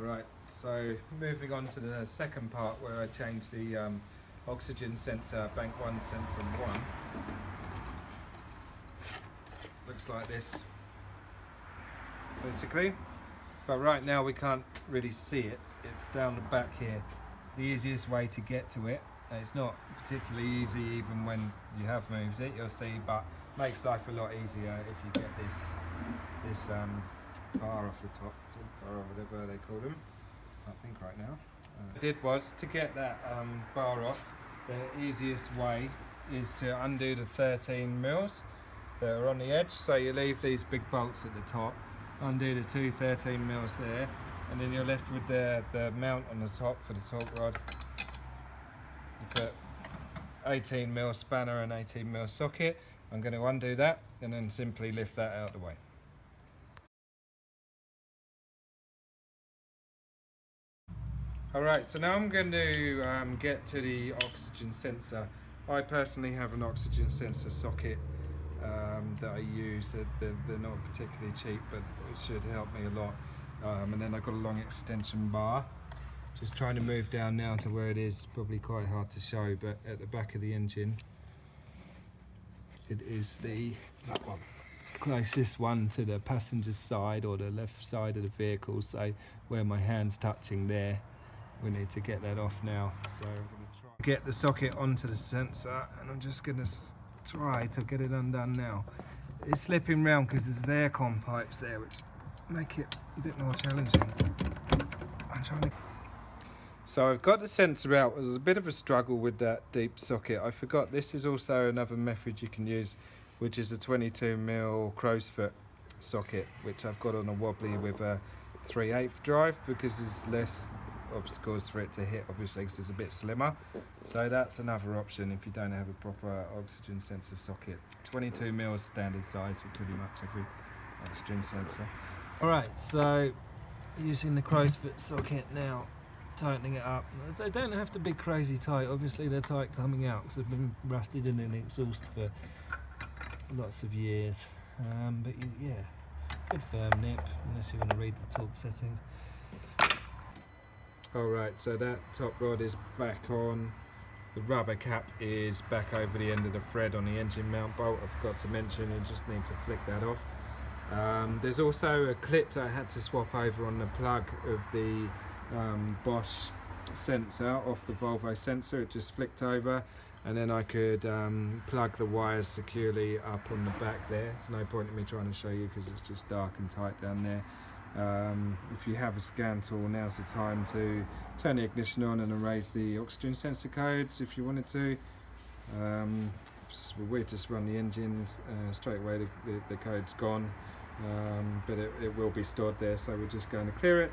Alright, so moving on to the second part where I changed the oxygen sensor, bank 1 sensor 1. Looks like this basically, but right now we can't really see it. It's down the back here. The easiest way to get to it, it's not particularly easy even when you have moved it, you'll see, but makes life a lot easier if you get this bar off the top bar or whatever they call them, I think right now. What I did was to get that bar off, the easiest way is to undo the 13 mils that are on the edge. So you leave these big bolts at the top, undo the two 13 mils there, and then you're left with the mount on the top for the torque rod. You put 18 mil spanner and 18 mil socket. I'm going to undo that and then simply lift that out of the way. Alright, so now I'm going to get to the oxygen sensor. I personally have an oxygen sensor socket that I use. They're not particularly cheap, but it should help me a lot. And then I've got a long extension bar. Just trying to move down now to where it is, probably quite hard to show, but at the back of the engine, it is that one. Closest one to the passenger side or the left side of the vehicle, so where my hand's touching there. We need to get that off now, so I'm going to try get the socket onto the sensor, and I'm just going to try to get it undone now. It's slipping round because there's aircon pipes there which make it a bit more challenging. I'm trying to... So I've got the sensor out. There's a bit of a struggle with that deep socket. I forgot this is also another method you can use, which is a 22 mil crow's foot socket, which I've got on a wobbly with a 3/8 drive because there's less obstacles for it to hit, obviously, because it's a bit slimmer. So that's another option if you don't have a proper oxygen sensor socket. 22 mil is standard size for pretty much every oxygen sensor. Alright, so using the crow's foot socket now, tightening it up. They don't have to be crazy tight, obviously they're tight coming out because they've been rusted in an exhaust for lots of years. But yeah, good firm nip, unless you want to read the torque settings. Alright, so that top rod is back on. The rubber cap is back over the end of the thread on the engine mount bolt. I forgot to mention, you just need to flick that off. There's also a clip that I had to swap over on the plug of the Bosch sensor off the Volvo sensor. It just flicked over, and then I could plug the wires securely up on the back there. It's no point in me trying to show you because it's just dark and tight down there. If you have a scan tool, now's the time to turn the ignition on and erase the oxygen sensor codes if you wanted to. We just run the engine straight away, the code's gone, but it will be stored there, so we're just going to clear it